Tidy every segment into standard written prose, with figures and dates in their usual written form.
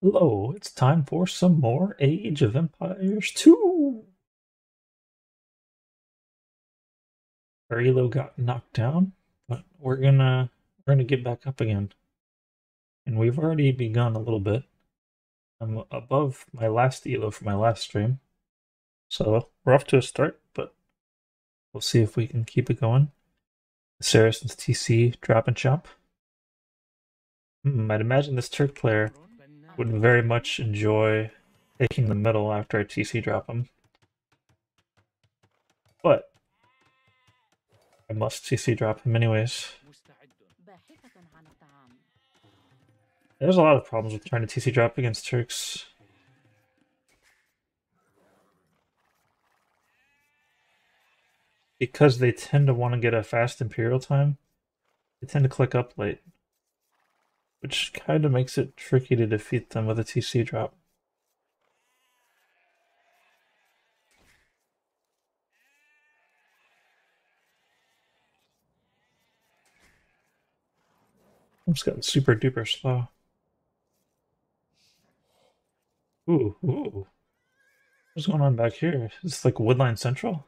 Hello, it's time for some more Age of Empires 2! Our elo got knocked down, but we're gonna get back up again. And we've already begun a little bit. I'm above my last elo for my last stream. So we're off to a start, but we'll see if we can keep it going. The Saracens TC Drop Shop. I'd imagine this Turk player would very much enjoy taking the middle after I TC drop him. But I must TC drop him anyways. There's a lot of problems with trying to TC drop against Turks. Because they tend to want to get a fast Imperial time, they tend to click up late. Which kind of makes it tricky to defeat them with a TC drop. I'm just getting super duper slow. Ooh. What's going on back here? Is this like Woodline Central?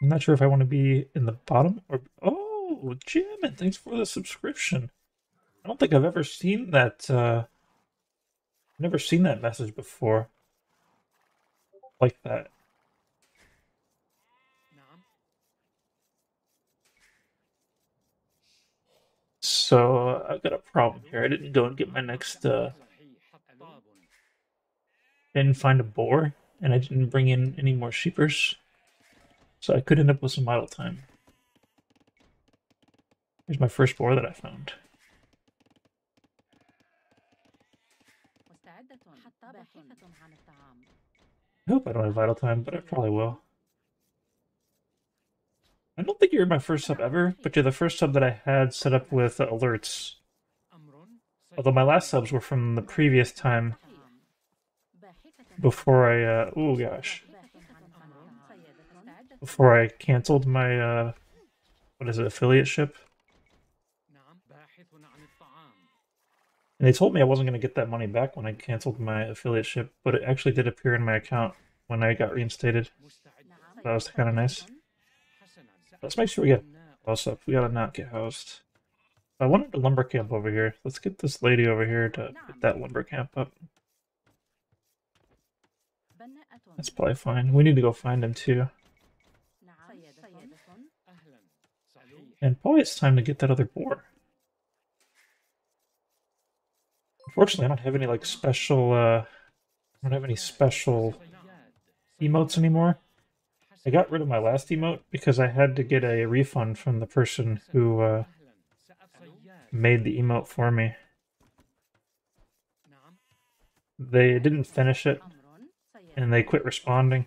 I'm not sure if I want to be in the bottom or... Oh, Jim, thanks for the subscription. I don't think I've ever seen that, never seen that message before. Like that. So, I've got a problem here. I didn't go and get my next, didn't find a boar, and I didn't bring in any more sheepers. So I could end up with some idle time. Here's my first boar that I found. I hope I don't have idle time, but I probably will. I don't think you're my first sub ever, but you're the first sub that I had set up with alerts. Although my last subs were from the previous time before I, oh gosh. Before I canceled my, what is it, affiliate ship? And they told me I wasn't going to get that money back when I canceled my affiliate ship, but it actually did appear in my account when I got reinstated. That was kind of nice. Let's make sure we get house up. We gotta not get housed. I wanted a lumber camp over here. Let's get this lady over here to put that lumber camp up. That's probably fine. We need to go find him too. And probably it's time to get that other boar. Unfortunately, I don't have any like special, I don't have any special emotes anymore. I got rid of my last emote because I had to get a refund from the person who made the emote for me. They didn't finish it, and they quit responding.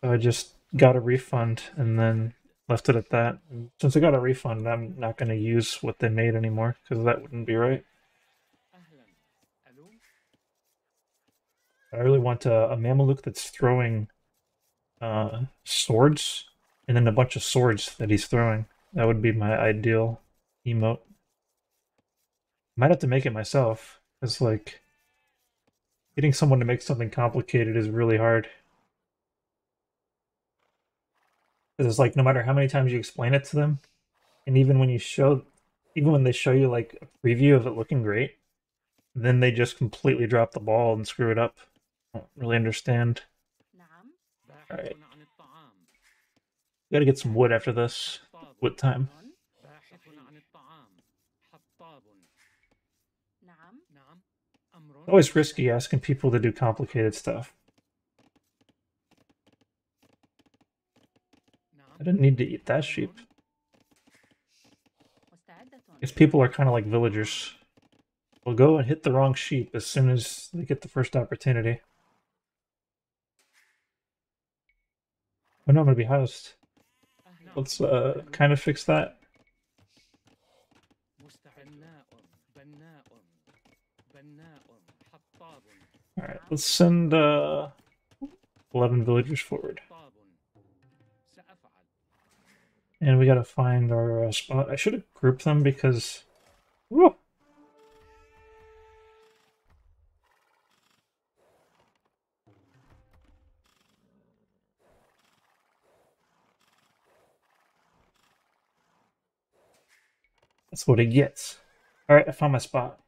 So I just got a refund and then left it at that. And since I got a refund, I'm not going to use what they made anymore, because that wouldn't be right. I really want a Mameluke that's throwing swords, and then a bunch of swords that he's throwing. That would be my ideal emote. Might have to make it myself, because like getting someone to make something complicated is really hard. Because it's like no matter how many times you explain it to them, and even when they show you like a preview of it looking great, then they just completely drop the ball and screw it up. I don't really understand. Alright. Gotta get some wood after this. Wood time. It's always risky asking people to do complicated stuff. I didn't need to eat that sheep. Because people are kind of like villagers. They'll go and hit the wrong sheep as soon as they get the first opportunity. Oh no, I'm gonna be housed. Let's kind of fix that. Alright, let's send 11 villagers forward. And we gotta find our spot. I should have grouped them because... Woo! That's what it gets. Alright, I found my spot.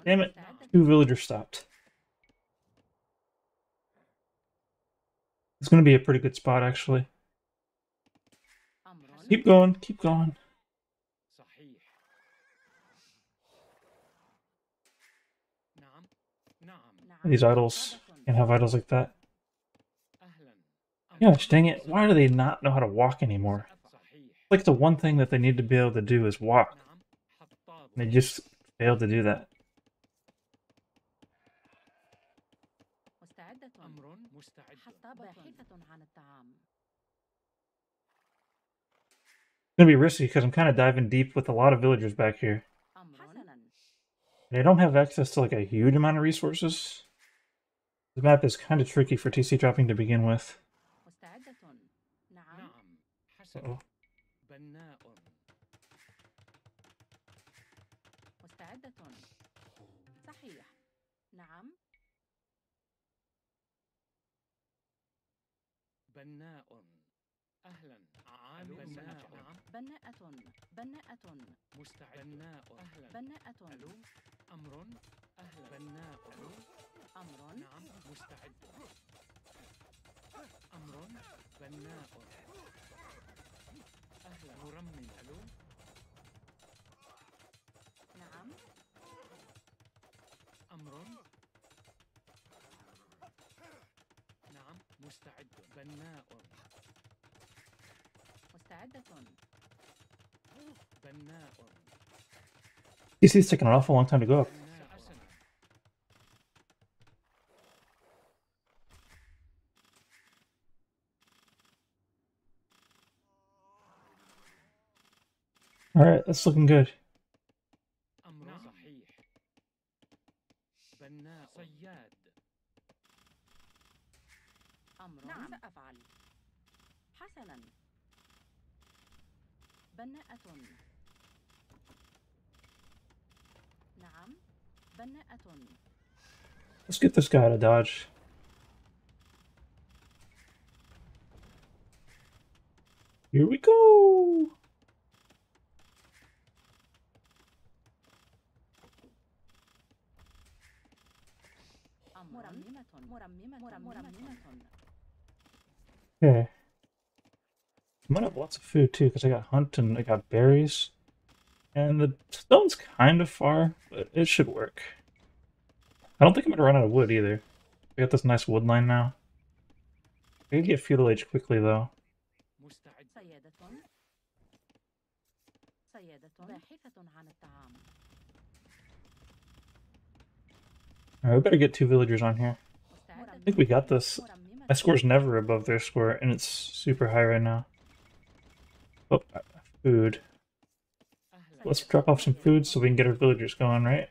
Damn it, 2 villagers stopped. It's gonna be a pretty good spot, actually. Keep going, keep going. These idols can't have idols like that. Gosh, dang it. Why do they not know how to walk anymore? Like the one thing that they need to be able to do is walk. And they just fail to do that. It's gonna be risky because I'm kind of diving deep with a lot of villagers back here. And I don't have access to like a huge amount of resources. The map is kind of tricky for TC dropping to begin with. Uh-oh. TC's taking an awful long time to go up. Alright, that's looking good. Let's get this guy to dodge. Here we go! Okay. I might have lots of food too, because I got hunt and I got berries. And the stone's kind of far, but it should work. I don't think I'm gonna run out of wood either. I got this nice wood line now. I can get feudal age quickly though. Alright, we better get 2 villagers on here. I think we got this. My score's never above their score, and it's super high right now. Oh, food. Let's drop off some food so we can get our villagers going, right?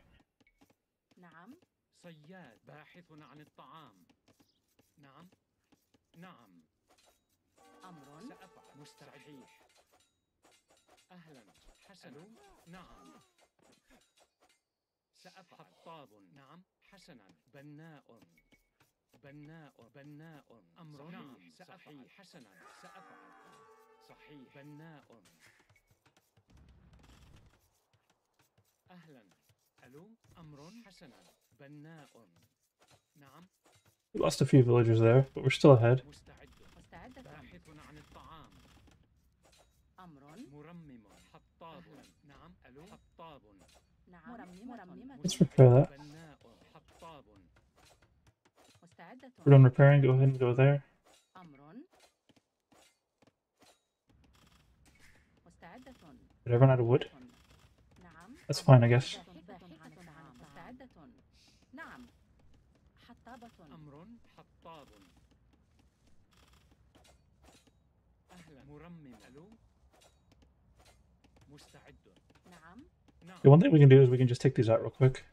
We lost a few villagers there, but we're still ahead. Let's repair that. We're done repairing, go ahead and go there. Did I run out of wood? That's fine, I guess. The one thing we can do is we can just take these out real quick.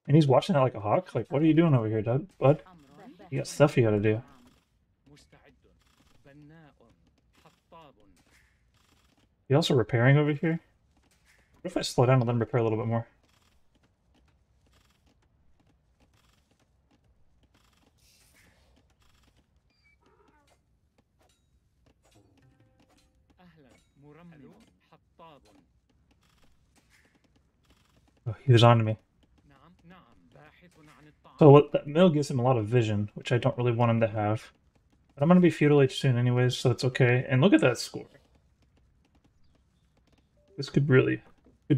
And he's watching that like a hawk? Like, what are you doing over here, bud? You got stuff you gotta do. You also repairing over here? What if I slow down and then repair a little bit more? Oh, he was on to me. So what, that mill gives him a lot of vision, which I don't really want him to have. But I'm going to be Feudal Age soon anyways, so it's okay. And look at that score. This could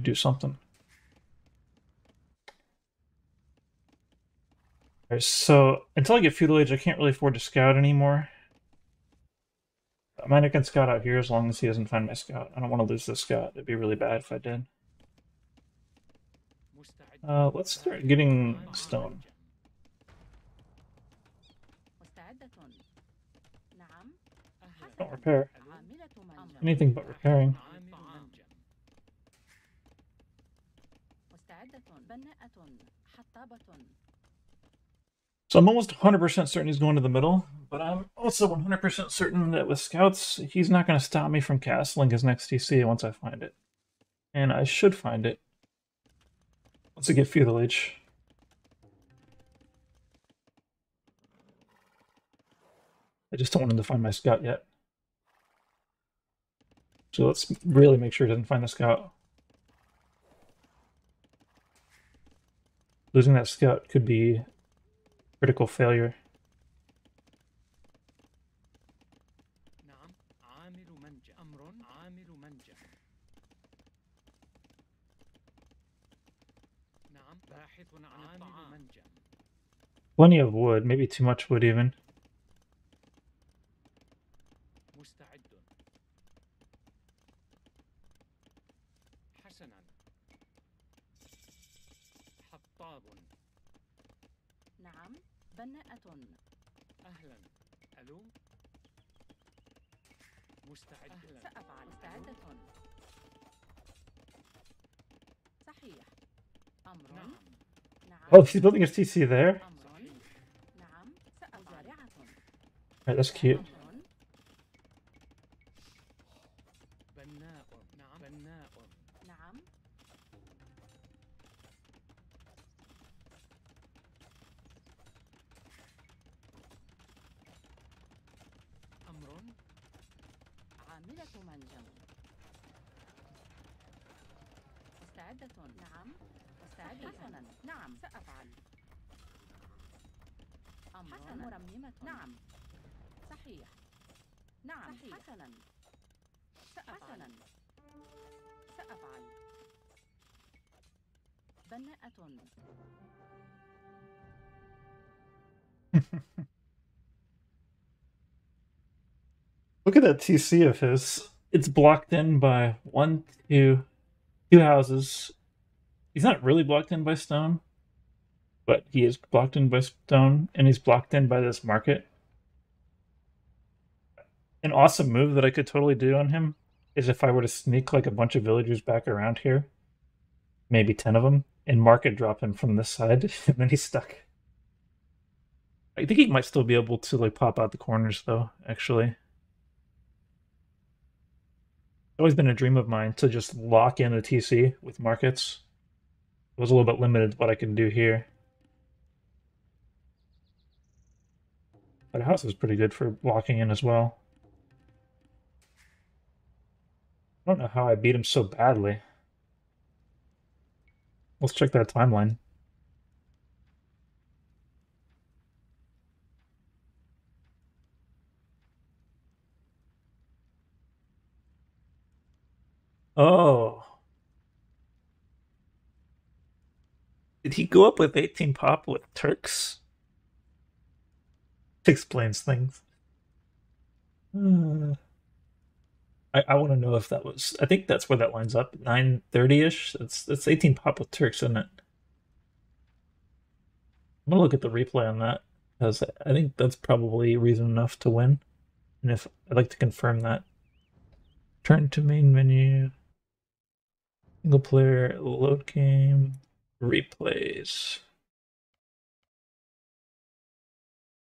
do something. Alright, so until I get Feudal Age, I can't really afford to scout anymore. I might can scout out here as long as he doesn't find my scout. I don't want to lose this scout. It'd be really bad if I did. Let's start getting stone. Don't repair. Anything but repairing. So I'm almost 100% certain he's going to the middle, but I'm also 100% certain that with scouts, he's not going to stop me from castling his next TC once I find it. And I should find it once I get Feudal Age. I just don't want him to find my scout yet. So let's really make sure he doesn't find the scout. Losing that scout could be critical failure. Plenty of wood, maybe too much wood even. Oh, he's building his TC there? Alright, that's cute. Look at that TC of his. It's blocked in by two houses. He's not really blocked in by stone, but he is blocked in by stone, and he's blocked in by this market. An awesome move that I could totally do on him is if I were to sneak like a bunch of villagers back around here, maybe 10 of them, and market drop him from this side, and then he's stuck. I think he might still be able to like pop out the corners though, actually. It's always been a dream of mine to just lock in the TC with markets. It was a little bit limited what I can do here. But a house is pretty good for locking in as well. I don't know how I beat him so badly. Let's check that timeline. Oh. Did he go up with 18 pop with Turks? Explains things. I want to know if that was... I think that's where that lines up. 930-ish? That's 18 pop with Turks, isn't it? I'm going to look at the replay on that, because I think that's probably reason enough to win. And if I'd like to confirm that. Return to main menu. Single player, load game, replays.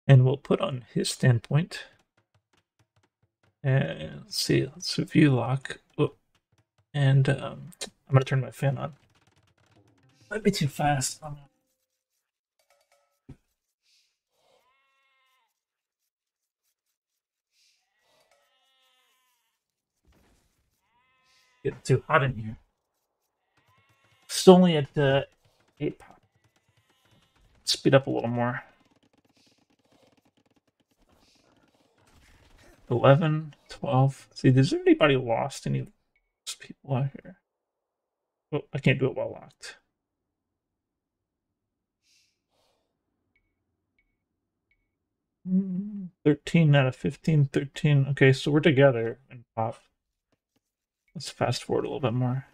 And we'll put on his standpoint. And let's see, let's view lock. Oh, and I'm gonna turn my fan on. Might be too fast. Getting too hot in here. Still only at 8 pop. Speed up a little more. 11, 12. See, does anybody lost any people out here? Oh, I can't do it while locked. Mm, 13 out of 15, 13. Okay, so we're together in pop. Let's fast forward a little bit more.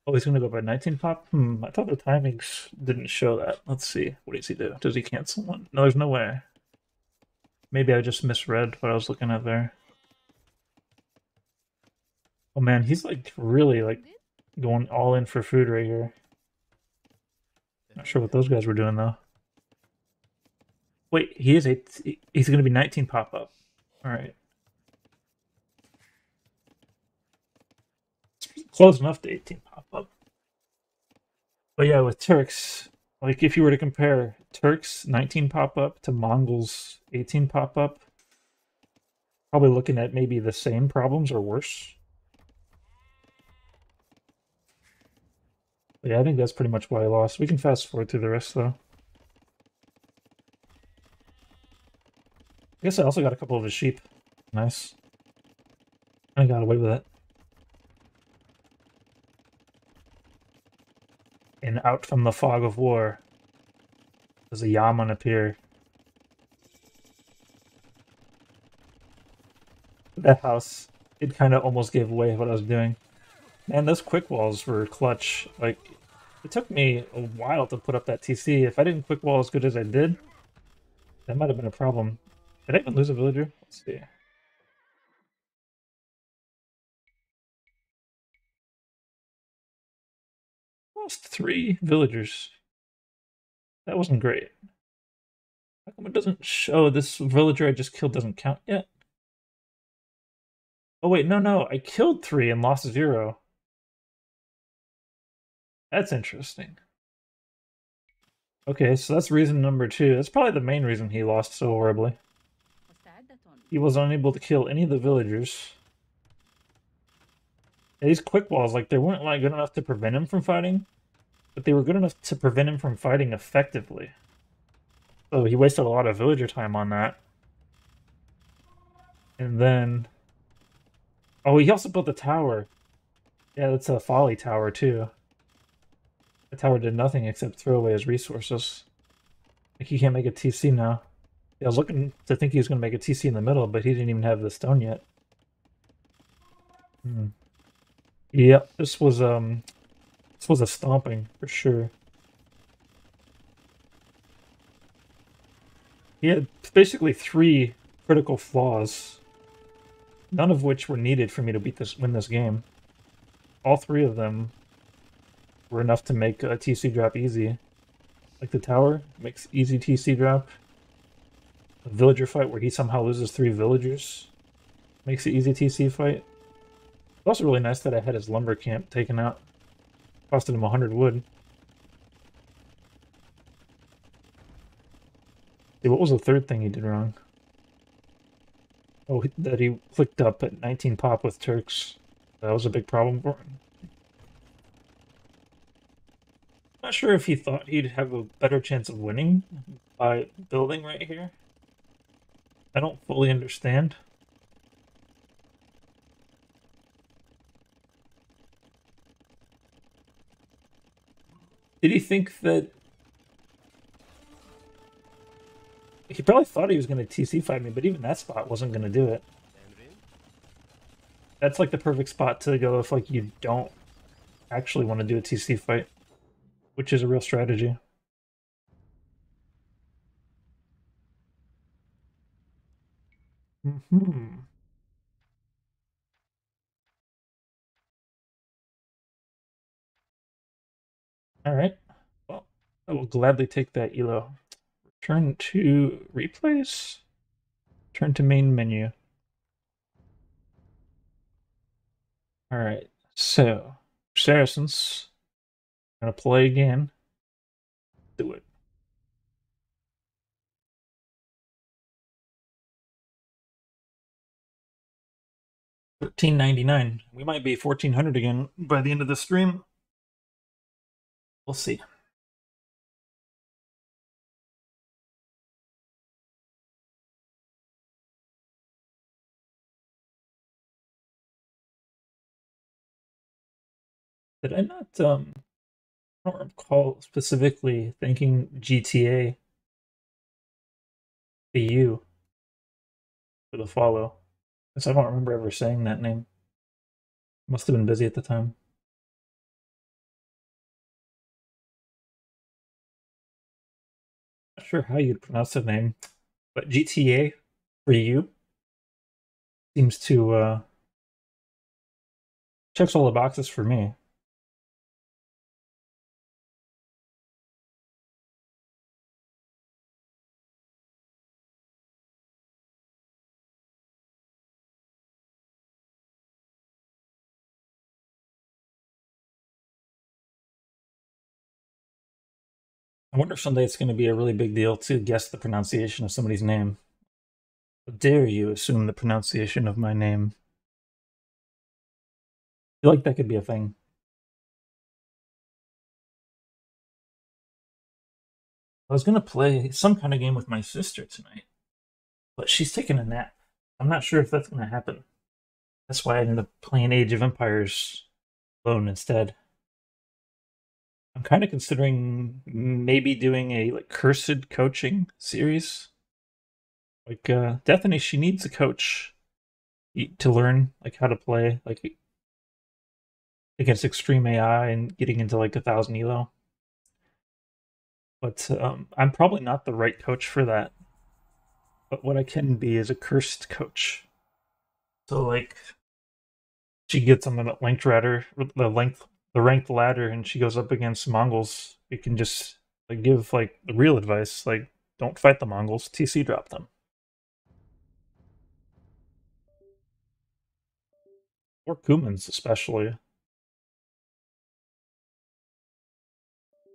Oh, he's gonna go by 19 pop? I thought the timings didn't show that. Let's see. What does he do? Does he cancel one? No, there's no way. Maybe I just misread what I was looking at there. Oh man, he's like really like going all in for food right here. Not sure what those guys were doing though. Wait, he's gonna be 19 pop up. Alright. Close enough to 18 pop up. But yeah, with Turks, like if you were to compare Turks 19 pop up to Mongols 18 pop up, probably looking at maybe the same problems or worse. But yeah, I think that's pretty much why I lost. We can fast forward through the rest though. I guess I also got a couple of his sheep. Nice. I got away with it. And out from the fog of war, does a Yaman appear. That house, it kind of almost gave away what I was doing. Man, those quick walls were clutch. Like, it took me a while to put up that TC. If I didn't quick wall as good as I did, that might have been a problem. Did I even lose a villager? Let's see. Lost 3 villagers. That wasn't great. How come it doesn't show this villager I just killed doesn't count yet? Oh wait, no, I killed 3 and lost 0. That's interesting. Okay, so that's reason number 2. That's probably the main reason he lost so horribly. He was unable to kill any of the villagers. Yeah, these quick walls, like, they weren't like good enough to prevent him from fighting, but they were good enough to prevent him from fighting effectively. So he wasted a lot of villager time on that. And then... oh, he also built a tower. Yeah, that's a folly tower, too. The tower did nothing except throw away his resources. Like, he can't make a TC now. Yeah, I was looking to think he was going to make a TC in the middle, but he didn't even have the stone yet. Yep, this was a stomping, for sure. He had basically 3 critical flaws, none of which were needed for me to win this game. All 3 of them were enough to make a TC drop easy. Like the tower makes easy TC drop. A villager fight where he somehow loses 3 villagers makes it easy TC fight. It's also really nice that I had his lumber camp taken out. Costed him 100 wood. See, what was the 3rd thing he did wrong? Oh, that he clicked up at 19 pop with Turks. That was a big problem for him. Not sure if he thought he'd have a better chance of winning by building right here. I don't fully understand. Did he think that... he probably thought he was going to TC fight me, but even that spot wasn't going to do it. That's like the perfect spot to go if like you don't actually want to do a TC fight, which is a real strategy. Mm-hmm. All right. Well, I will gladly take that elo. Turn to replays. Turn to main menu. All right. So, Saracens, gonna play again. Do it. 1399. We might be 1400 again by the end of the stream. We'll see. Did I not I don't recall specifically thanking GTA to you for the follow. Because I don't remember ever saying that name. Must have been busy at the time. Not sure how you'd pronounce the name, but GTA for you seems to checks all the boxes for me. I wonder if someday it's going to be a really big deal to guess the pronunciation of somebody's name. How dare you assume the pronunciation of my name? I feel like that could be a thing. I was going to play some kind of game with my sister tonight, but she's taking a nap. I'm not sure if that's going to happen. That's why I ended up playing Age of Empires alone instead. I'm kind of considering maybe doing a like cursed coaching series. Like Bethany, she needs a coach to learn like how to play like against extreme AI and getting into like 1,000 elo. But I'm probably not the right coach for that. But what I can be is a cursed coach. So like she gets on the the ranked ladder, and she goes up against Mongols. You can just like give like the real advice, like don't fight the Mongols, TC drop them. Or Kumans especially. I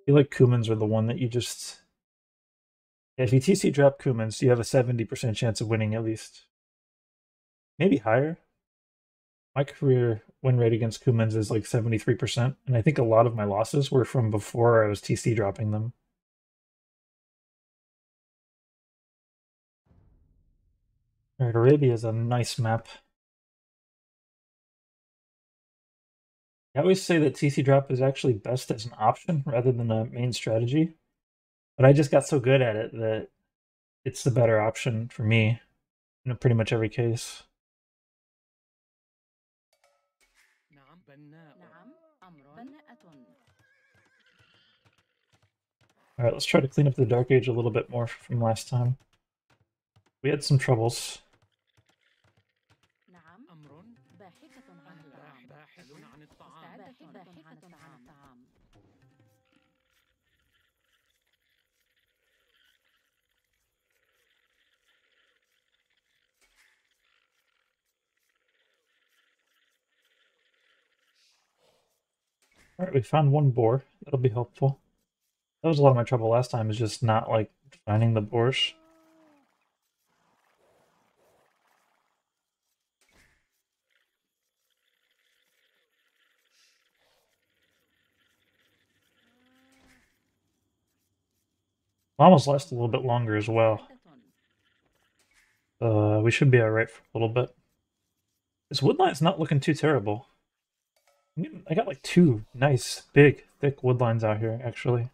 feel like Kumans are the one that you just if you TC drop Kumans, you have a 70% chance of winning at least. Maybe higher. My career win rate against Kumans is like 73%, and I think a lot of my losses were from before I was TC dropping them. Alright, Arabia is a nice map. I always say that TC drop is actually best as an option rather than a main strategy, but I just got so good at it that it's the better option for me in pretty much every case. Alright, let's try to clean up the Dark Age a little bit more from last time. We had some troubles. Alright, we found one boar. That'll be helpful. That was a lot of my trouble last time, is just not like finding the boars. Almost last a little bit longer as well. We should be alright for a little bit. This woodline's not looking too terrible. I got like two nice, big, thick woodlines out here, actually.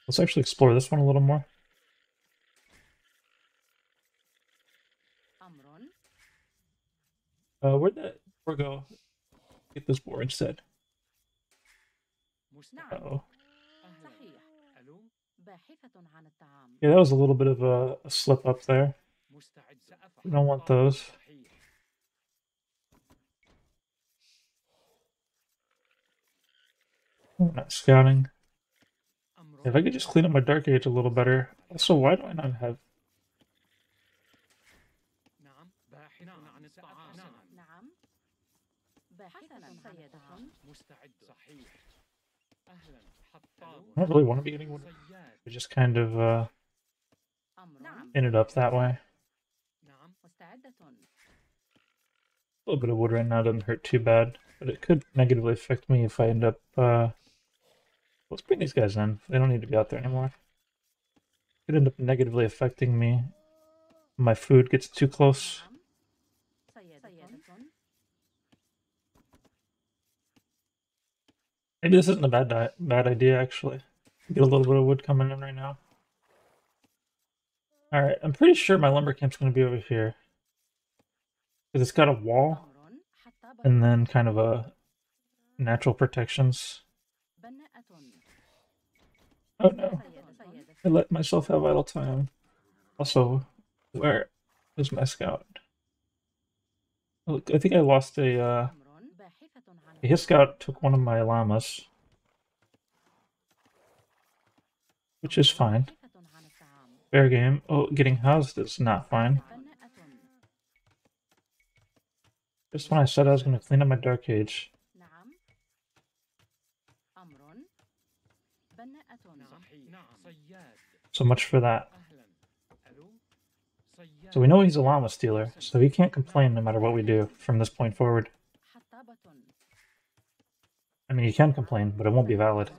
Let's actually explore this one a little more. Where'd that boar go? Get this boar instead. Uh-oh. Yeah, that was a little bit of a slip up there. We don't want those. We're not scouting. If I could just clean up my Dark Age a little better. Also, why do I not have... I don't really want to be getting one. We just kind of ended up that way. A little bit of wood right now doesn't hurt too bad, but it could negatively affect me if I end up... Let's bring these guys in. They don't need to be out there anymore. It could end up negatively affecting me. My food gets too close. Maybe this isn't a bad idea, actually. Get a little bit of wood coming in right now. Alright, I'm pretty sure my lumber camp's going to be over here. Because it's got a wall, and then kind of a natural protections. Oh no. I let myself have idle time. Also, where is my scout? Look, I think I lost a, his scout took one of my llamas. Which is fine. Fair game. Oh, getting housed is not fine. Just when I said I was going to clean up my Dark Age. So much for that. So we know he's a llama stealer, so he can't complain no matter what we do from this point forward. I mean, he can complain, but it won't be valid.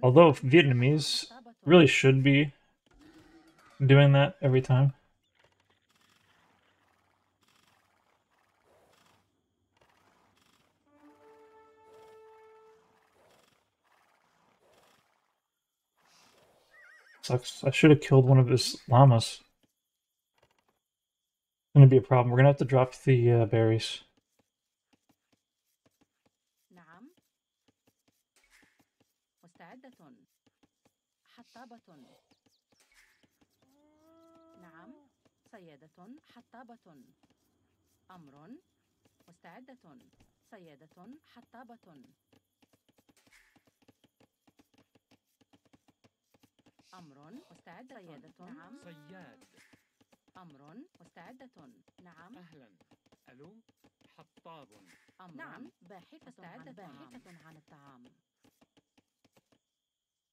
Although Vietnamese really should be doing that every time. Sucks. I should have killed one of his llamas. It's gonna be a problem. We're gonna have to drop the berries.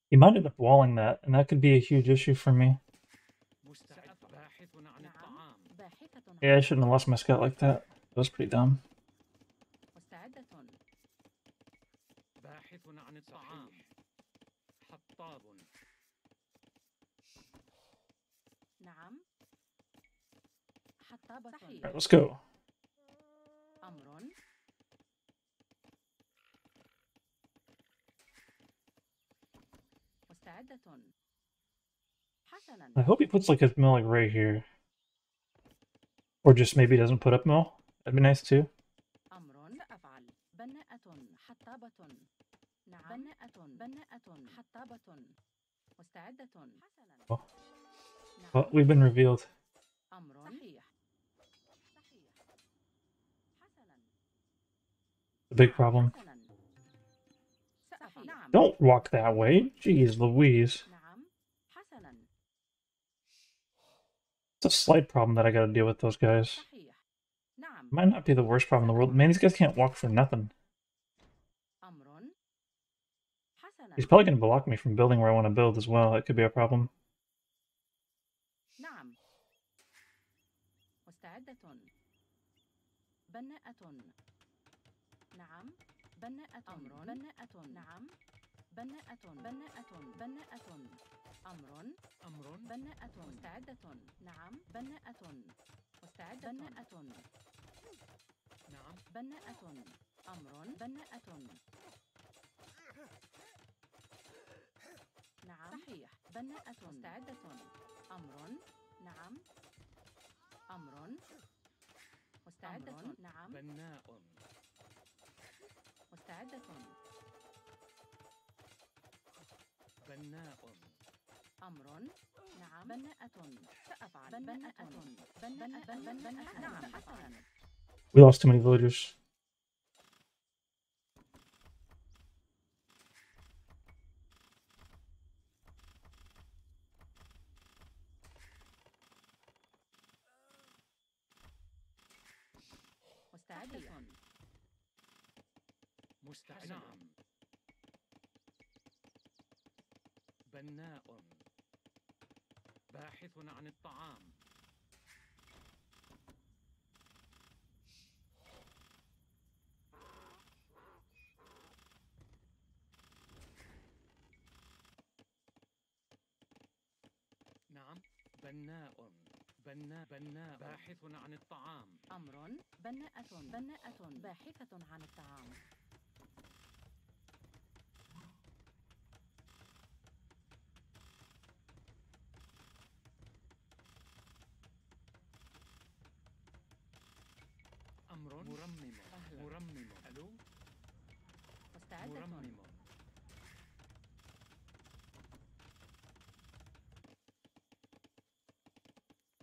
He might end up walling that, and that could be a huge issue for me. Yeah, I shouldn't have lost my scout like that. That was pretty dumb. Alright, let's go. I hope he puts like his mill like right here. Or just maybe doesn't put up mill. That'd be nice too. Oh. Well, we've been revealed. The big problem. Don't walk that way. Jeez Louise. It's a slight problem that I gotta deal with those guys. Might not be the worst problem in the world. Man, these guys can't walk for nothing. He's probably gonna block me from building where I want to build as well. That could be a problem. مستعدة. نعم. بناء. مستعدة. بناء. أمر. نعم. بناءة. سأفعل. بناءة. بناءة. نعم. حسنا. We lost too many villagers. مستعدة. نعم. بناء. باحث عن الطعام. نعم. بناء. بناء. باحث عن الطعام. أمر. بناءة. باحثة عن الطعام. أمر. مرمم. مرمم. ألو. مستعدة. مرمم.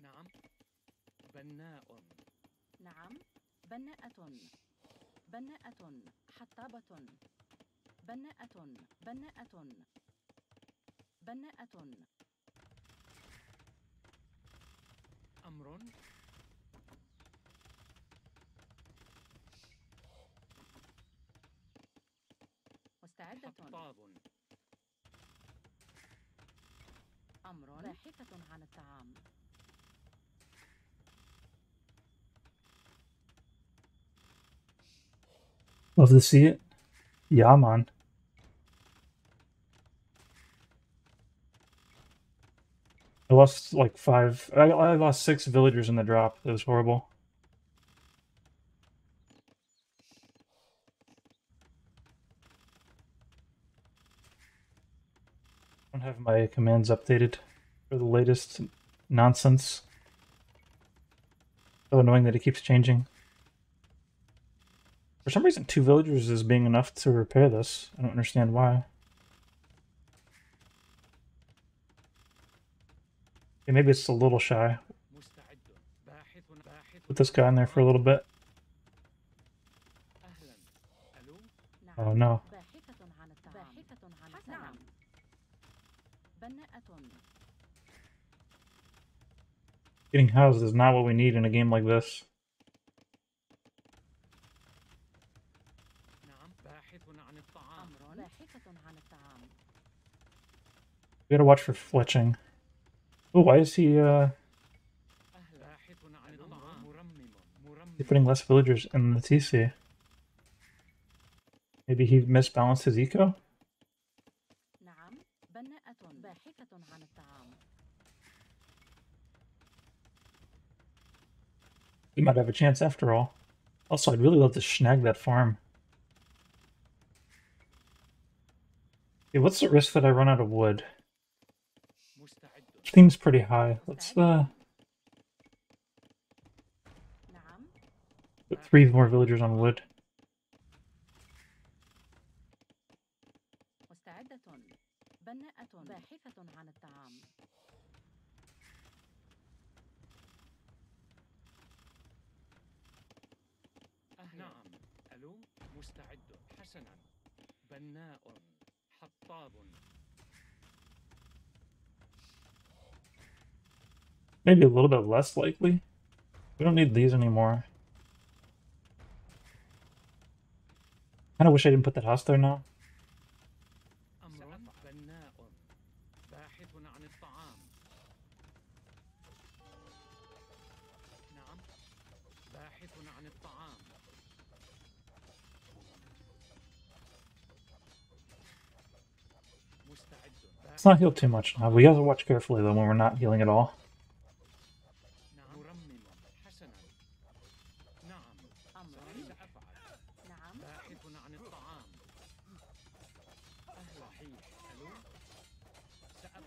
نعم. بناء. نعم. بناءة. حطابة. بناءة. أمر. مستعدة. حطاب. أمر. باحثة عن الطعام. Love to see it. Yeah, man. I lost like 5. I lost 6 villagers in the drop. It was horrible. I don't have my commands updated for the latest nonsense. So annoying that it keeps changing. For some reason, 2 villagers is being enough to repair this. I don't understand why. Okay, maybe it's a little shy. Put this guy in there for a little bit. Oh no. Getting housed is not what we need in a game like this. We gotta watch for fletching. Oh, why is he he's putting less villagers in the TC? Maybe he misbalanced his eco? We might have a chance after all. Also, I'd really love to snag that farm. Okay, what's the risk that I run out of wood? Seems pretty high. Let's put 3 more villagers on wood. نعم. ألو. مستعد. حسنا. بناء. حطاب. Maybe a little bit less likely. We don't need these anymore. Kinda wish I didn't put that house there now. أمر. بناء. باحث عن الطعام. نعم. باحث عن الطعام. مستعد. Let's not heal too much now. We gotta watch carefully though when we're not healing at all. مرمم. حسنا. نعم. سأفعل. نعم. باحث عن الطعام. صحيح. ألو. سأفعل.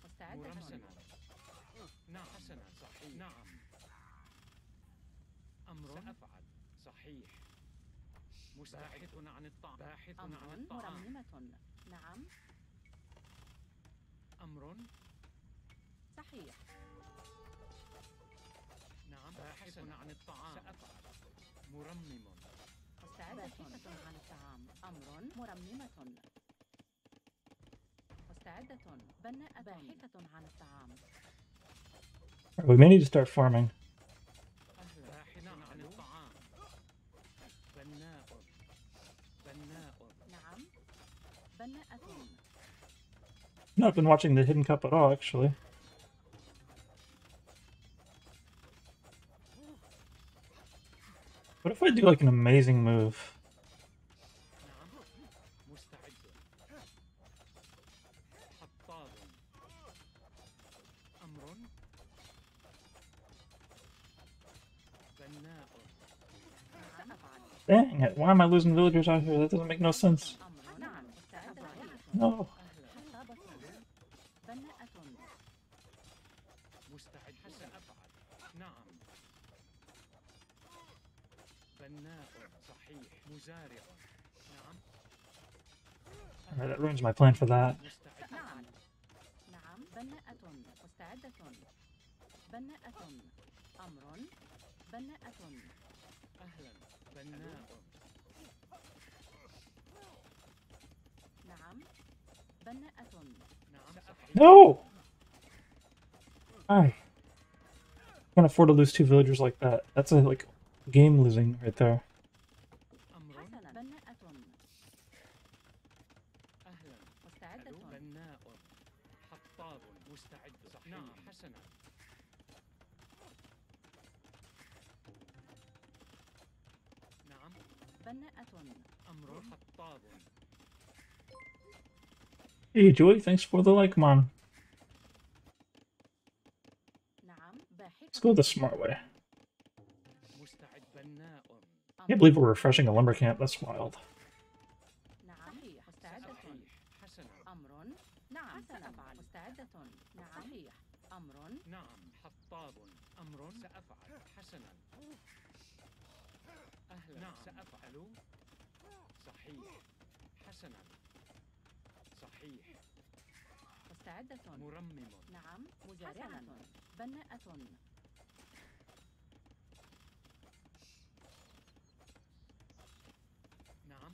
مستعدة. حسنا. نعم. حسنا. صحيح. نعم. أمر سأفعل. صحيح. باحث عن الطعام. باحث عن أمر الطعام. مرممة. نعم. أمر. صحيح. نعم. باحث عن الطعام. سأفعل. مرمم. باحثة عن الطعام. أمر مرممة. مستعدة. بناءة. باحثة عن الطعام. We may need to start farming. باحث عن الطعام. بناء. بناء. نعم. بناءة. I've not been watching the Hidden Cup at all, actually. What if I do like an amazing move? نعم. مستعد. حطاب. أمر. بناء. سأفعل. Dang it, why am I losing villagers out here? That doesn't make no sense. أمر. نعم. مستعدة. No. حطابة. بناءة. مستعد. سأفعل. نعم. بناء. صحيح. مزارع. نعم. Alright, that ruins my plan for that. مستعد. نعم. نعم. بناءة. مستعدة. بناءة. أمر. بناءة. أهلا. بناء. نعم. بناءة. نعم. صحيح. No! I can't afford to lose 2 villagers like that. That's a like game losing right there. أمر. حسنا. بناءة. أهلا. مستعدة. بناء. حطاب. مستعد. صحيح. نعم. حسنا. نعم. بناءة. أمر. حطاب. Hey Joey, thanks for the like, man. نعم. باحثة. Let's go the smart way. مستعد. بناء. Can't believe we're refreshing a lumber camp. That's wild. نعم. مستعدة. صحيح. حسنا. أمر. نعم. سأفعل. مستعدة. نعم. صحيح. أمر. نعم. حطاب. أمر. سأفعل. حسنا. أهلا. نعم. سأفعل. صحيح. حسنا. صحيح. مستعدة. مرمم. نعم. مزارعة. بناءة. نعم.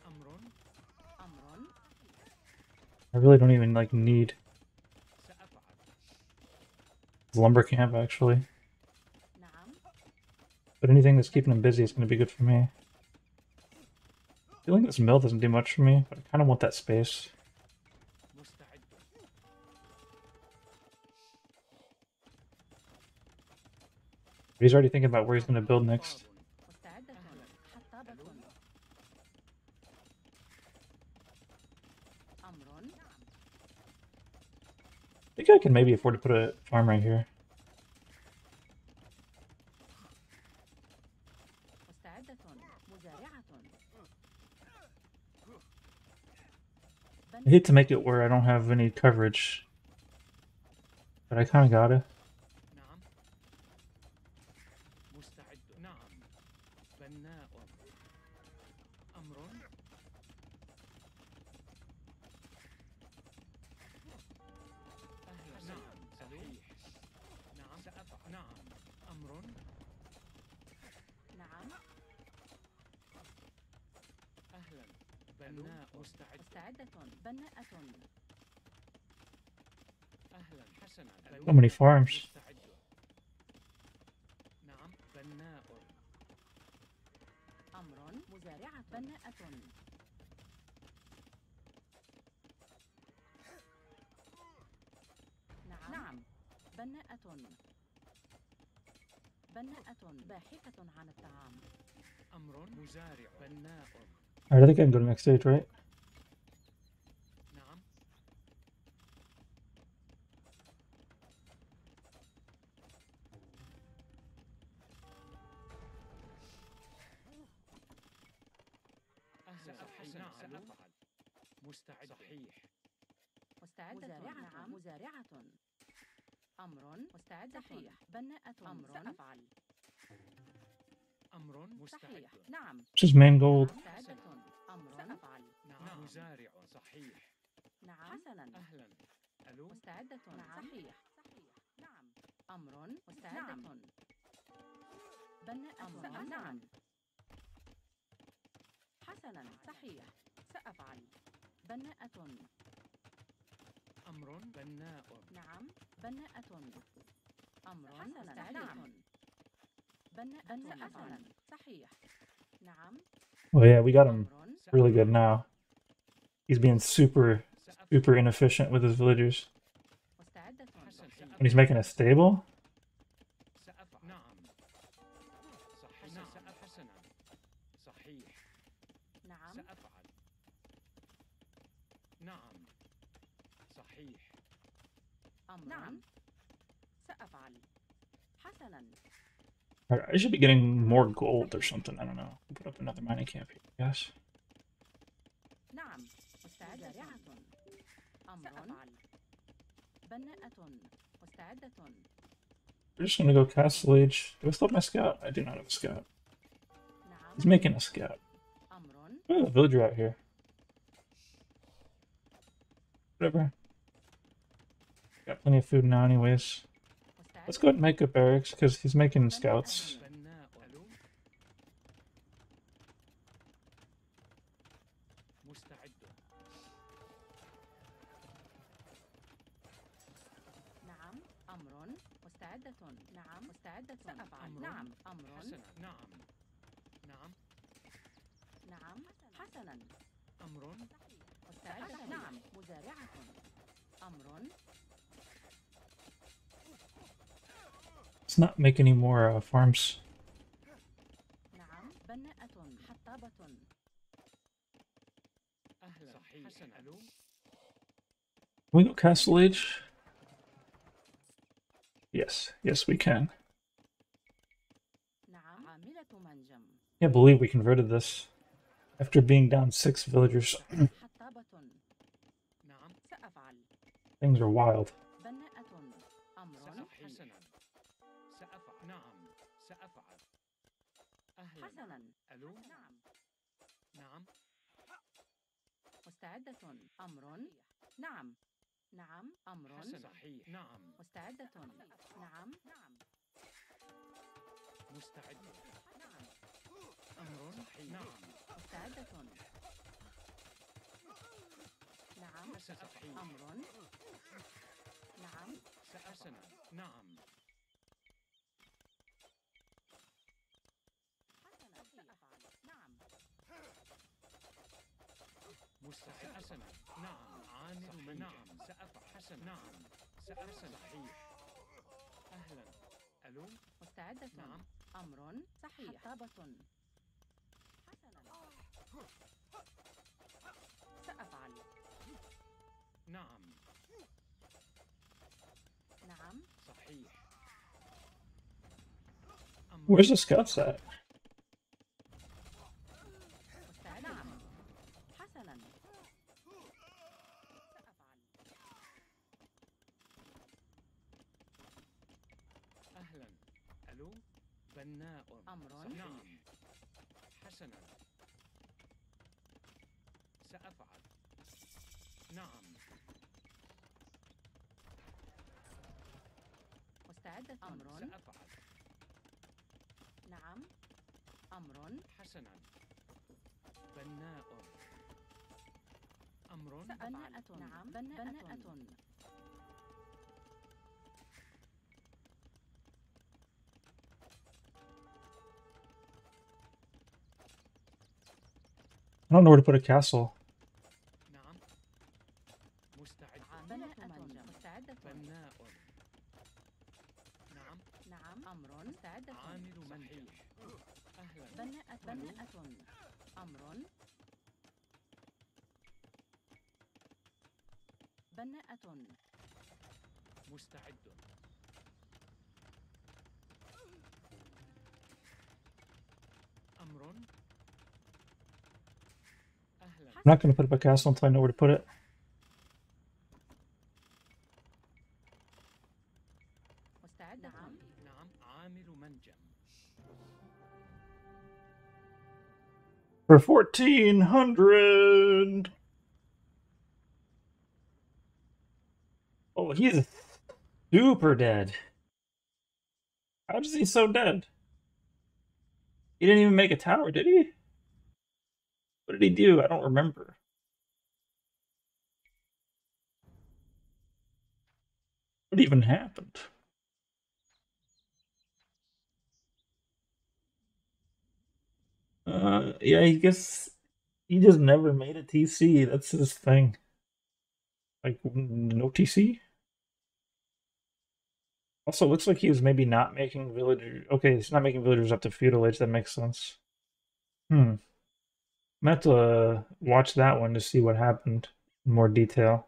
أمر. أمر. I really don't even like need سأفعل. the lumber camp actually. نعم. But anything that's keeping him busy is going to be good for me. Feeling this mill doesn't do much for me, but I kind of want that space. مستعد. He's already thinking about where he's going to build next. مستعدة. حطابة. أمر. I think I can maybe afford to put a farm right here. مستعدة. مزارعة. I hate to make it where I don't have any coverage, but I kind of gotta. نعم. مستعد. نعم. بناء. أمر. أهلا. نعم. صحيح. نعم. سأفعل. نعم. أمر. نعم. أهلا. بناء. مستعد. مستعدة. بناءة. أهلا. حسنا. So many farms. مستعد. نعم. بناء. أمر. مزارعة. بناءة. نعم. نعم. بناءة. بناءة. باحثة عن الطعام. أمر. مزارع. بناء. Alright, I think I can go to the next stage, right? نعم. أهلا. صحيح. نعم. سأفعل. مستعد. صحيح. مستعدة. مزارعة. مزارعة. أمر مستعدة. صحيح. بناءة. أمر سأفعل. أمر مستعد. صحيح. نعم. Which is main gold. مستعدة. أمر سأفعل. نعم. مزارع. صحيح. نعم. حسنا. أهلا. ألو. مستعدة. نعم. صحيح. صحيح. نعم. أمر مستعدة. نعم. بناءة. أمر. نعم. حسنا. صحيح. سأفعل. بناءة. أمر بناء. نعم. بناءة. أمر حسنا. نعم. بناءة. حسنا. صحيح. نعم. Oh yeah, we got him أمر really good now. He's being super inefficient with his villagers. مستعدة. And he's making a stable? سأفعل. نعم. صحيح. نعم. حسنا. صحيح. نعم. سأفعل. نعم. صحيح. أمر. نعم. سأفعل. حسنا. Alright, I should be getting more gold or something. I don't know. Put up another mining camp here, I guess. نعم. مستعدة. أمر سأفعل. بناءة. مستعدة. We're just gonna go Castle Age. Do I still have my scout? I do not have a scout. نعم. He's making a scout. أمر. Oh, a villager out here. Whatever. Got plenty of food now anyways. مستعدة. Let's go ahead and make up barracks because he's making scouts. بناء. ألو. مستعد. نعم. أمر مستعدة. نعم. مستعدة. سأفعل. أمر. نعم. أمر. حسنا. نعم. نعم. نعم. حسنا. أمر. مستعدة. نعم. مزارعة. أمر. Let's not make any more farms. نعم. بناءة. حطابة. أهلا. صحيح. حسنا. ألو. Can we go Castle Age? Yes, yes we can. نعم. عاملة منجم. Can't believe we converted this after being down 6 villagers. حطابة. نعم. سأفعل. Things are wild. بناءة. أمر. حسنا. سأفعل. نعم. سأفعل. أهلا. حسنا. ألو. نعم. نعم. مستعدة. أمر. نعم. نعم. أمر. حسنا. صحيح. نعم. مستعدة. نعم. نعم. مستعد. نعم. أمر. صحيح. نعم. مستعدة. نعم. صحيح. أمر. نعم. حسنا. نعم. حسنا. سأفعل. نعم. مستعد. حسنا. نعم. عامل من. نعم. سأفعل. حسنا. نعم. سأفعل. صحيح. أهلا. ألو. مستعدة. نعم. أمر. صحيح. حطابة. حسنا. سأفعل. نعم. نعم. صحيح. Where's the scouts at? مستعدة. نعم. حسنا. سأفعل. أهلا. ألو. بناء. أمر. نعم. حسنا. سأفعل. نعم. مستعدة. أمر. سأفعل. نعم. أمر. حسنا. بناء. أمر. بناءة. نعم. بناءة. I don't know where to put a castle. نعم. مستعد. بناءة. مستعدة. بناء. نعم. نعم. أمر. مستعدة. عامل صحيح. أهلا. بناءة. بناءة. أمر. بناءة. مستعد. أمر. أهلا. I'm not going to put up a castle until I know where to put it. مستعدة. نعم عامل منجم. For 1400. Oh, he's super dead. How is he so dead? He didn't even make a tower, did he? What did he do? I don't remember. What even happened? Yeah, I guess he just never made a TC. That's his thing. Like, no TC? Also, looks like he was maybe not making villagers. Okay, he's not making villagers up to feudal age. That makes sense. I'm gonna have to watch that one to see what happened in more detail.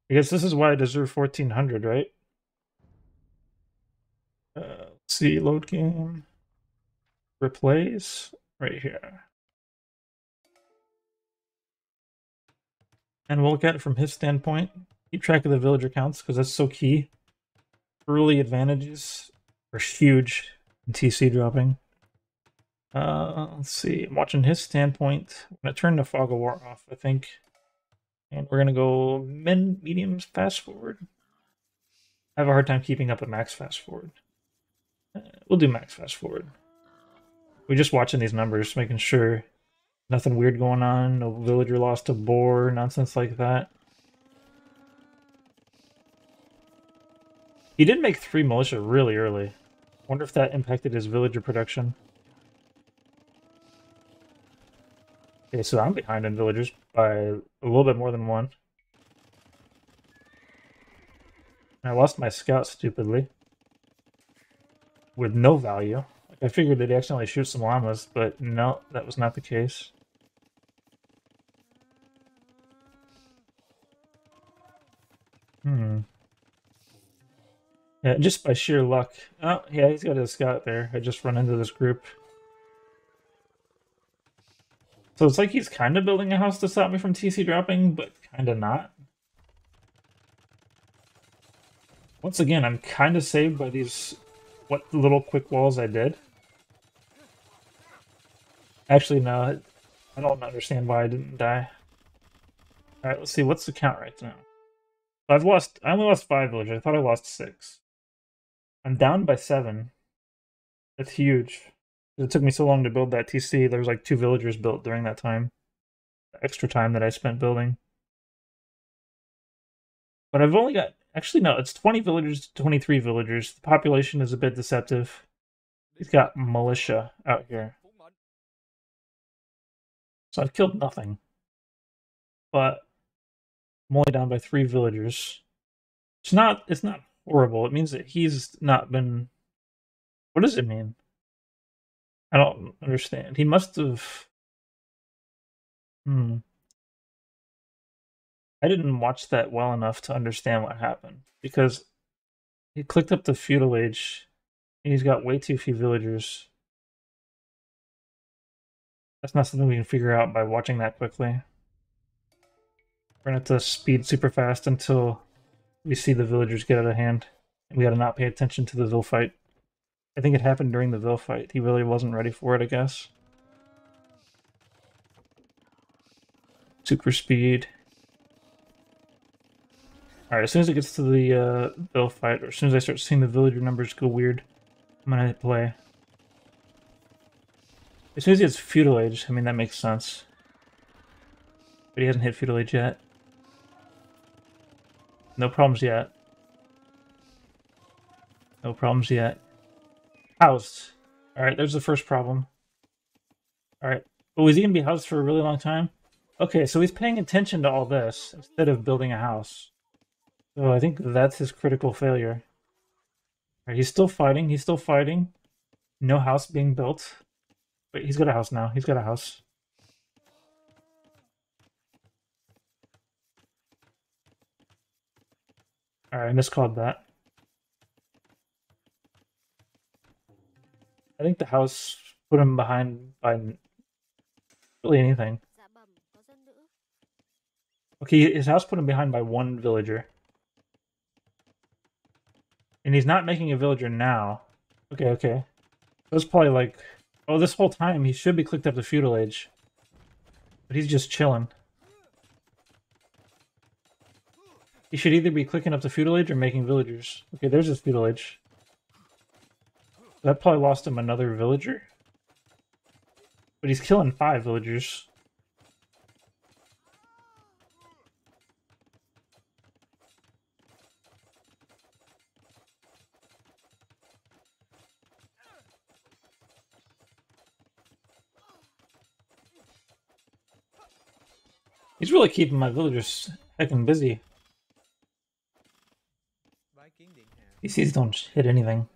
I guess this is why I deserve 1400, right? Let's see, load game. Replace right here. And we'll look at it from his standpoint. Keep track of the villager counts because that's so key. Early advantages are huge in TC dropping. Let's see. I'm watching his standpoint. I'm gonna turn the fog of war off, I think. And we're gonna go medium, fast forward. I have a hard time keeping up with max fast forward. We'll do max fast forward. We're just watching these numbers, making sure nothing weird going on, no villager lost a boar, nonsense like that. He did make 3 militia really early. Wonder if that impacted his villager production. Okay, so I'm behind in villagers by a little bit more than 1. I lost my scout stupidly. With no value. Like, I figured they'd accidentally shoot some llamas, but no, that was not the case. Yeah, just by sheer luck. Oh, yeah, he's got his scout there. I just run into this group. So it's like he's kind of building a house to stop me from TC dropping, but kind of not. Once again, I'm kind of saved by these what little quick walls I did. Actually, no, I don't understand why I didn't die. Alright, let's see, what's the count right now? I only lost 5 villagers. I thought I lost 6. I'm down by 7. That's huge. It took me so long to build that TC. There was like 2 villagers built during that time. The extra time that I spent building. But I've only got... Actually, no, it's 20 villagers to 23 villagers. The population is a bit deceptive. He's got militia out here. So I've killed nothing. But I'm only down by 3 villagers. It's not horrible. It means that he's not been... What does it mean? I don't understand. He must have... I didn't watch that well enough to understand what happened. Because he clicked up the feudal age, and he's got way too few villagers. That's not something we can figure out by watching that quickly. We're gonna have to speed super fast until we see the villagers get out of hand. And we gotta not pay attention to the Vil fight. I think it happened during the Vil fight. He really wasn't ready for it, I guess. Super speed. Alright, as soon as it gets to the Vil fight, or as soon as I start seeing the villager numbers go weird, I'm gonna hit play. As soon as he hits feudal age, I mean, that makes sense. But he hasn't hit feudal age yet. No problems yet. No problems yet. Housed. Alright, there's the first problem. Alright. Oh, is he gonna be housed for a really long time? Okay, so he's paying attention to all this instead of building a house. So I think that's his critical failure. Alright, he's still fighting. He's still fighting. No house being built. Wait, he's got a house now. He's got a house. Alright, I miscalled that. I think the house put him behind by really anything. Okay, his house put him behind by 1 villager. And he's not making a villager now. Okay, okay. It was probably like... Oh, this whole time he should be clicked up to feudal age. But he's just chilling. He should either be clicking up to feudal age or making villagers. Okay, there's his feudal age. That probably lost him another villager. But he's killing 5 villagers. He's really keeping my villagers heckin' busy. PCs don't hit anything.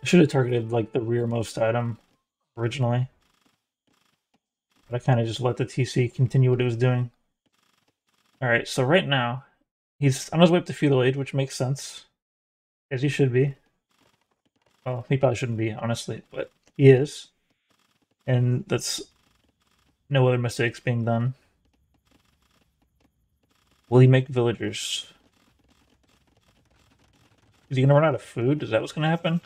I should have targeted like the rearmost item originally. But I kind of just let the TC continue what it was doing. Alright, so right now, he's on his way up to feudal age, which makes sense. As he should be. Well, he probably shouldn't be, honestly, but he is. And that's no other mistakes being done. Will he make villagers? Is he gonna run out of food? Is that what's gonna happen?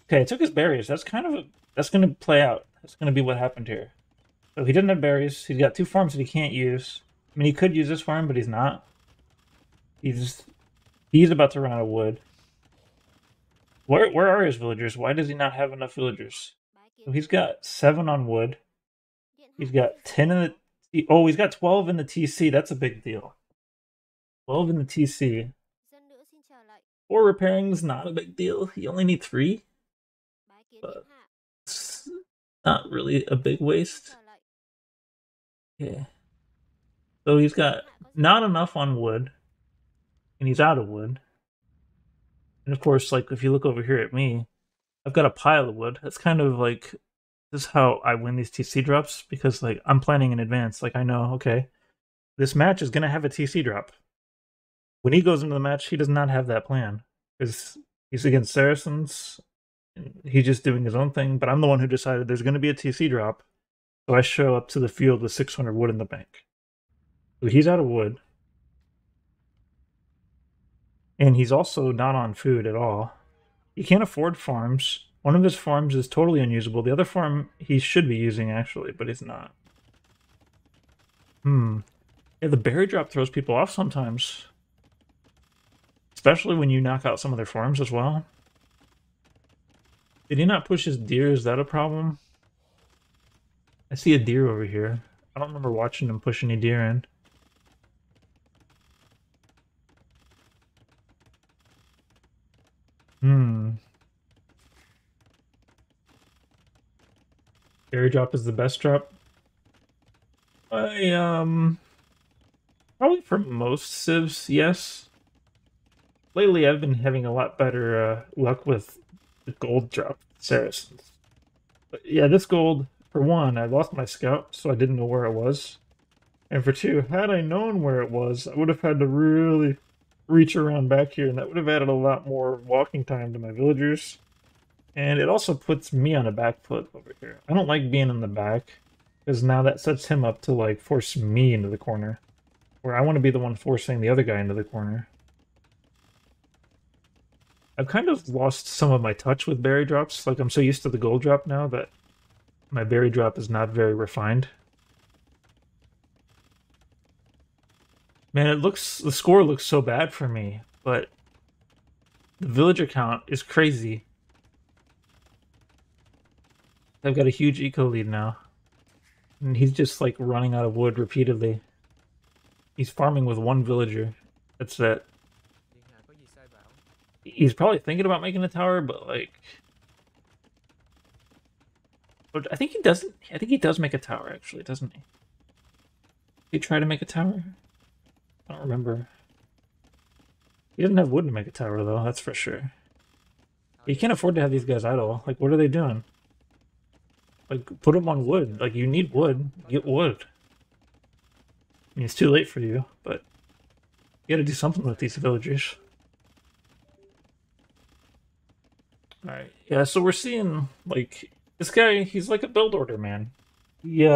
Okay, I took his berries. That's kind of that's gonna play out. That's gonna be what happened here. So he didn't have berries. He's got 2 farms that he can't use. I mean, he could use this farm, but he's not. He's about to run out of wood. Where are his villagers? Why does he not have enough villagers? So he's got 7 on wood. He's got 10 in the... Oh, he's got 12 in the TC. That's a big deal. 12 in the TC. 4 repairing is not a big deal. You only need 3. But it's not really a big waste. Yeah. So he's got not enough on wood. And he's out of wood. And of course, like, if you look over here at me, I've got a pile of wood. That's kind of like, this is how I win these TC drops, because like I'm planning in advance. Like I know, okay, this match is gonna have a TC drop. When he goes into the match, he does not have that plan because he's against Saracens. And he's just doing his own thing. But I'm the one who decided there's gonna be a TC drop, so I show up to the field with 600 wood in the bank. So he's out of wood, and he's also not on food at all. He can't afford farms. One of his farms is totally unusable. The other farm he should be using, actually, but he's not. Yeah, the berry drop throws people off sometimes. Especially when you knock out some of their farms as well. Did he not push his deer? Is that a problem? I see a deer over here. I don't remember watching him push any deer in. Berry drop is the best drop. Probably for most civs, yes. Lately, I've been having a lot better luck with the gold drop Saracens. But yeah, this gold, for one, I lost my scout, so I didn't know where it was. And for 2, had I known where it was, I would have had to really reach around back here, and that would have added a lot more walking time to my villagers. And it also puts me on a back foot over here. I don't like being in the back, because now that sets him up to, like, force me into the corner. Where I want to be the one forcing the other guy into the corner. I've kind of lost some of my touch with berry drops. Like, I'm so used to the gold drop now that my berry drop is not very refined. Man, the score looks so bad for me, but the villager count is crazy. I've got a huge eco lead now. And he's just like running out of wood repeatedly. He's farming with 1 villager. That's it. He's probably thinking about making a tower, but like... But I think he doesn't. I think he does make a tower, actually, doesn't he? Did he try to make a tower? I don't remember. He doesn't have wood to make a tower, though, that's for sure. You can't afford to have these guys idle. Like, what are they doing? Like, put them on wood. Like, you need wood. Get wood. I mean, it's too late for you, but you gotta do something with these villagers. Alright, yeah, so we're seeing, like, this guy, he's like a build order man. He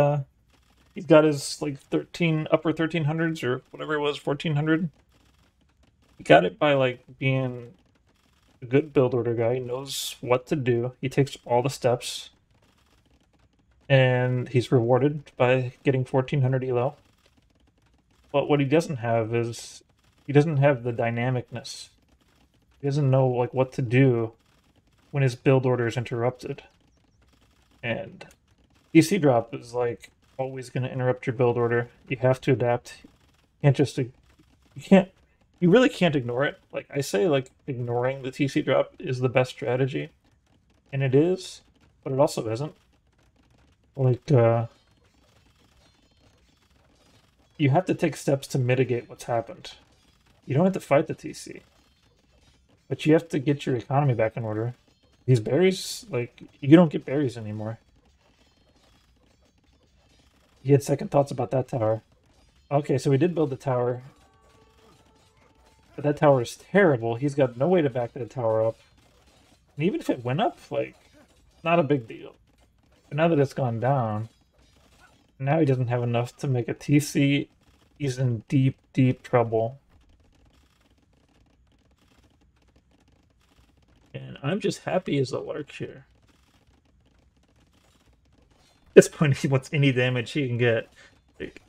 He's got his like 13 upper 1300s or whatever it was, 1400. He got it by like being a good build order guy. He knows what to do. He takes all the steps, and he's rewarded by getting 1400 elo. But what he doesn't have is he doesn't have the dynamicness. He doesn't know like what to do when his build order is interrupted. And TC drop is like always going to interrupt your build order. You have to adapt. You really can't ignore it. Like I say, like ignoring the TC drop is the best strategy, and it is, but it also isn't. Like you have to take steps to mitigate what's happened. You don't have to fight the TC, but you have to get your economy back in order. These berries, like you don't get berries anymore. He had second thoughts about that tower. Okay, so we did build the tower. But that tower is terrible. He's got no way to back that tower up. And even if it went up, like, not a big deal. But now that it's gone down, now he doesn't have enough to make a TC. He's in deep, deep trouble. And I'm just happy as a lark here. At this point, he wants any damage he can get. Like,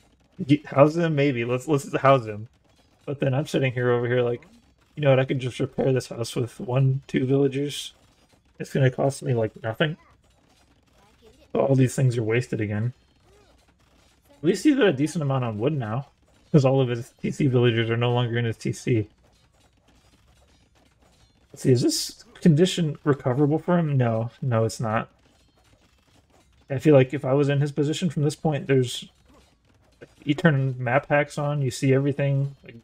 house him? Maybe. Let's house him. But then I'm sitting here over here like, you know what, I could just repair this house with 1-2 villagers. It's going to cost me like nothing. So all these things are wasted again. At least he's got a decent amount on wood now. Because all of his TC villagers are no longer in his TC. Let's see, is this condition recoverable for him? No, it's not. I feel like if I was in his position from this point, there's... You turn map hacks on, you see everything. Like,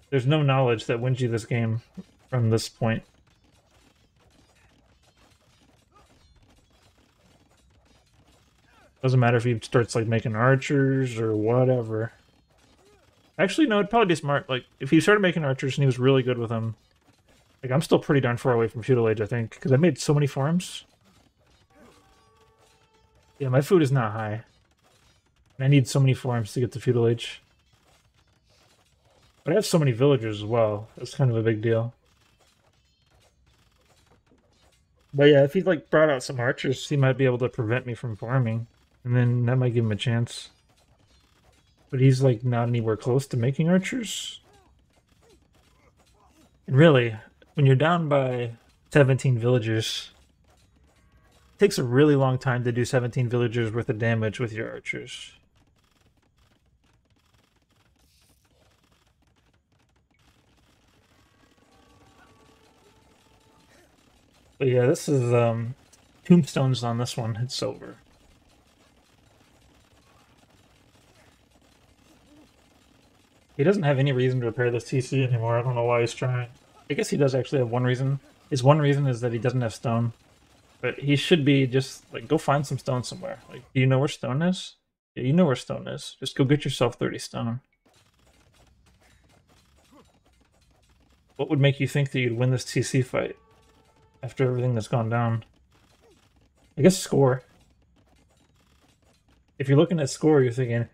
there's no knowledge that wins you this game from this point. Doesn't matter if he starts like making archers or whatever. Actually, no, it'd probably be smart. Like, if he started making archers and he was really good with them. Like, I'm still pretty darn far away from feudal age, I think, because I made so many farms. Yeah, my food is not high. And I need so many farms to get to feudal age. But I have so many villagers as well. That's kind of a big deal. But yeah, if he like brought out some archers, he might be able to prevent me from farming. And then that might give him a chance. But he's like not anywhere close to making archers. And really, when you're down by 17 villagers, it takes a really long time to do 17 villagers worth of damage with your archers. But yeah, this is tombstones on this one. It's silver. He doesn't have any reason to repair this TC anymore. I don't know why he's trying. I guess he does actually have one reason. His one reason is that he doesn't have stone. But he should be just, like, go find some stone somewhere. Like, do you know where stone is? Yeah, you know where stone is. Just go get yourself 30 stone. What would make you think that you'd win this TC fight? After everything that's gone down. I guess score. If you're looking at score, you're thinking,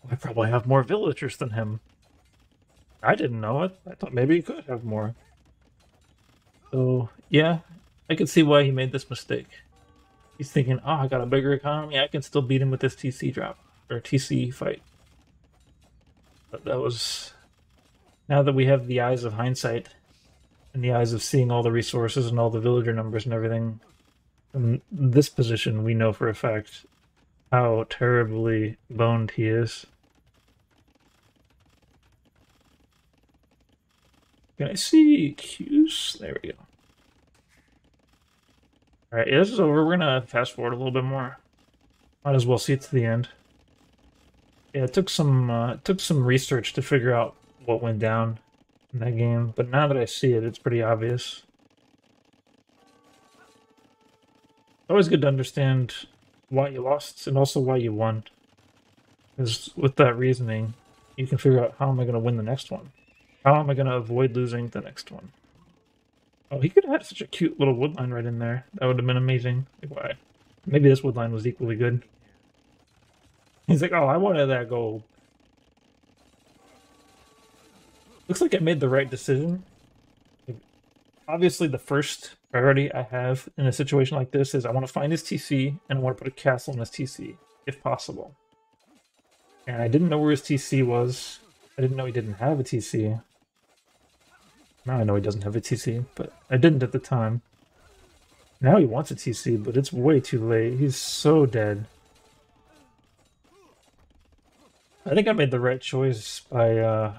oh, I probably have more villagers than him. I didn't know it. I thought maybe he could have more. So, yeah, I could see why he made this mistake. He's thinking, oh, I got a bigger economy, I can still beat him with this TC drop, or TC fight. But that was... Now that we have the eyes of hindsight, and the eyes of seeing all the resources and all the villager numbers and everything, from this position, we know for a fact how terribly boned he is. Can I see cues? There we go. Alright, yeah, this is over. We're gonna fast forward a little bit more. Might as well see it to the end. Yeah, it took some research to figure out what went down in that game, but now that I see it, it's pretty obvious. It's always good to understand why you lost and also why you won. Because with that reasoning, you can figure out how am I going to win the next one? How am I going to avoid losing the next one? Oh, he could have had such a cute little woodline right in there. That would have been amazing. Like, why? Maybe this woodline was equally good. He's like, oh, I wanted that gold. Looks like I made the right decision. Obviously, the first priority I have in a situation like this is I want to find his TC and I want to put a castle in his TC, if possible. And I didn't know where his TC was. I didn't know he didn't have a TC. Now I know he doesn't have a TC, but I didn't at the time. Now he wants a TC, but it's way too late. He's so dead. I think I made the right choice by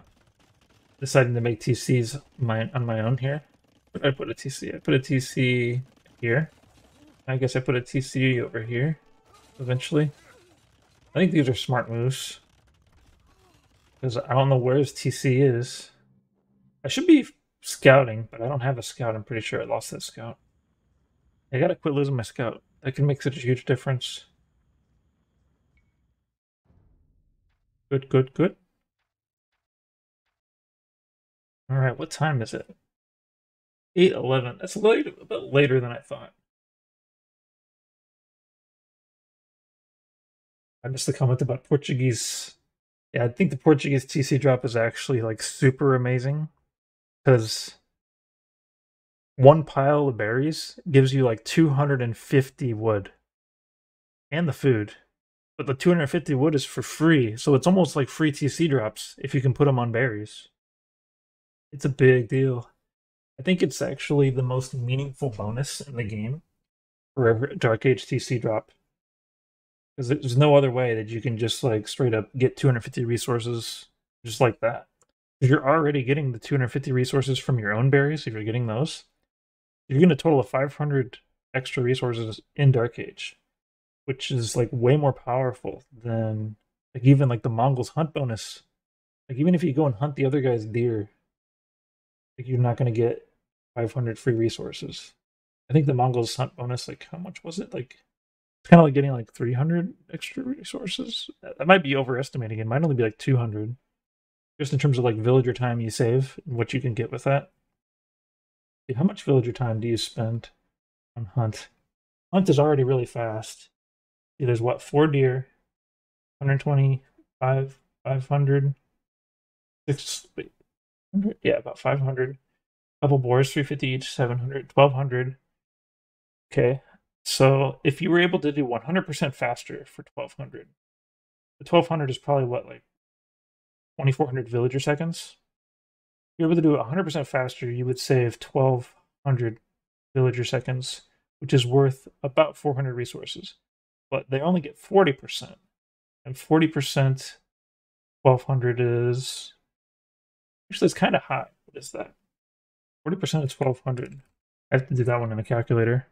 deciding to make TCs on my own here. Where did I put a TC? I put a TC here. I guess I put a TC over here eventually. I think these are smart moves. Because I don't know where his TC is. I should be scouting, but I don't have a scout. I'm pretty sure I lost that scout. I gotta quit losing my scout. That can make such a huge difference. Good, good, good. Alright, what time is it? 8:11. That's a bit later than I thought. I missed the comment about Portuguese. Yeah, I think the Portuguese TC drop is actually like super amazing. Because one pile of berries gives you like 250 wood. And the food. But the 250 wood is for free, so it's almost like free TC drops if you can put them on berries. It's a big deal. I think it's actually the most meaningful bonus in the game for a Dark Age TC drop. Because there's no other way that you can just like straight up get 250 resources just like that. If you're already getting the 250 resources from your own berries, if you're getting those, you're getting a total of 500 extra resources in Dark Age, which is like way more powerful than like even like the Mongols hunt bonus. Like even if you go and hunt the other guy's deer, like you're not going to get 500 free resources. I think the Mongols hunt bonus, like how much was it? Like it's kind of like getting like 300 extra resources. That might be overestimating. It might only be like 200, just in terms of like villager time you save and what you can get with that. How much villager time do you spend on hunt? Hunt is already really fast. See, there's what, 4 deer, 125, 500, 600, yeah, about 500. Couple boars, 350 each, 700, 1200. Okay, so if you were able to do 100% faster for 1200, the 1200 is probably what, like 2400 villager seconds? If you're able to do it 100% faster, you would save 1200 villager seconds, which is worth about 400 resources. But they only get 40%. And 40%, 1200 is. Actually, it's kind of high. What is that? 40% of 1200. I have to do that one in a calculator.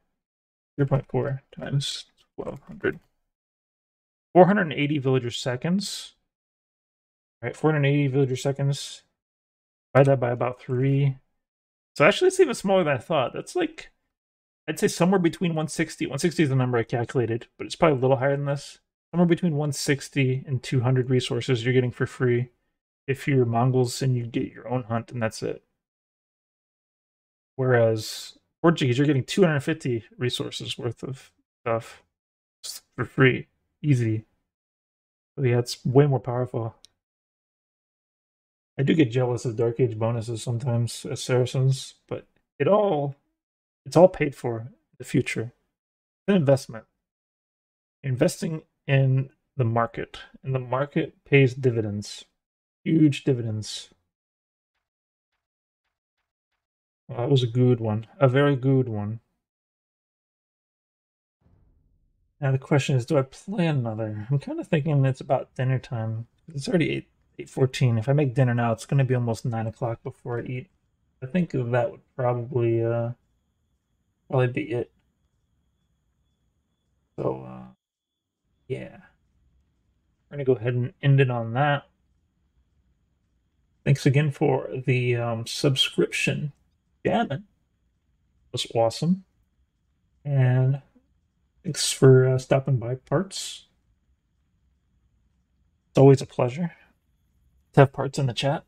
0.4 times 1200. 480 villager seconds. All right, 480 villager seconds. Divide that by about 3. So actually, it's even smaller than I thought. That's like, I'd say somewhere between 160. 160 is the number I calculated, but it's probably a little higher than this. Somewhere between 160 and 200 resources you're getting for free if you're Mongols and you get your own hunt, and that's it. Whereas Portuguese, you're getting 250 resources worth of stuff for free. Easy. So yeah, it's way more powerful. I do get jealous of Dark Age bonuses sometimes as Saracens, but it's all paid for in the future. It's an investment. You're investing in the market, and the market pays dividends. Huge dividends. Well, that was a good one. A very good one. Now the question is, do I play another? I'm kind of thinking it's about dinner time. It's already 8:14. If I make dinner now, it's going to be almost 9 o'clock before I eat. I think that would probably be it. So yeah, we're gonna go ahead and end it on that. Thanks again for the subscription, Gavin. It was awesome, and thanks for stopping by, Parts. It's always a pleasure to have Parts in the chat.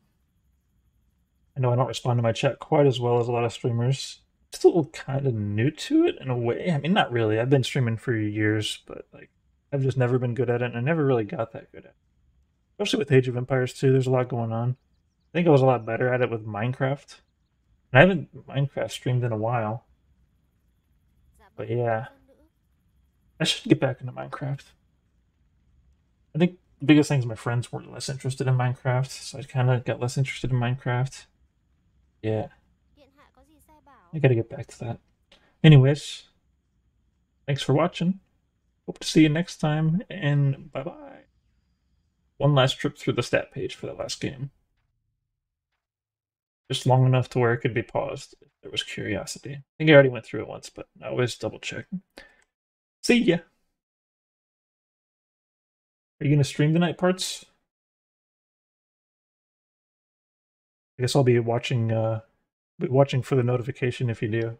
I know I don't respond to my chat quite as well as a lot of streamers. Still kind of new to it in a way. I mean, not really. I've been streaming for years, but like I've just never been good at it, and I never really got that good at it. Especially with Age of Empires 2, there's a lot going on. I think I was a lot better at it with Minecraft. And I haven't Minecraft streamed in a while. But yeah, I should get back into Minecraft. I think the biggest thing is my friends were less interested in Minecraft, so I kind of got less interested in Minecraft. Yeah, I gotta get back to that. Anyways, thanks for watching. Hope to see you next time, and bye-bye. One last trip through the stat page for that last game. Just long enough to where it could be paused if there was curiosity. I think I already went through it once, but I always double check. See ya! Are you gonna stream tonight, Parts? I guess I'll be watching for the notification if you do.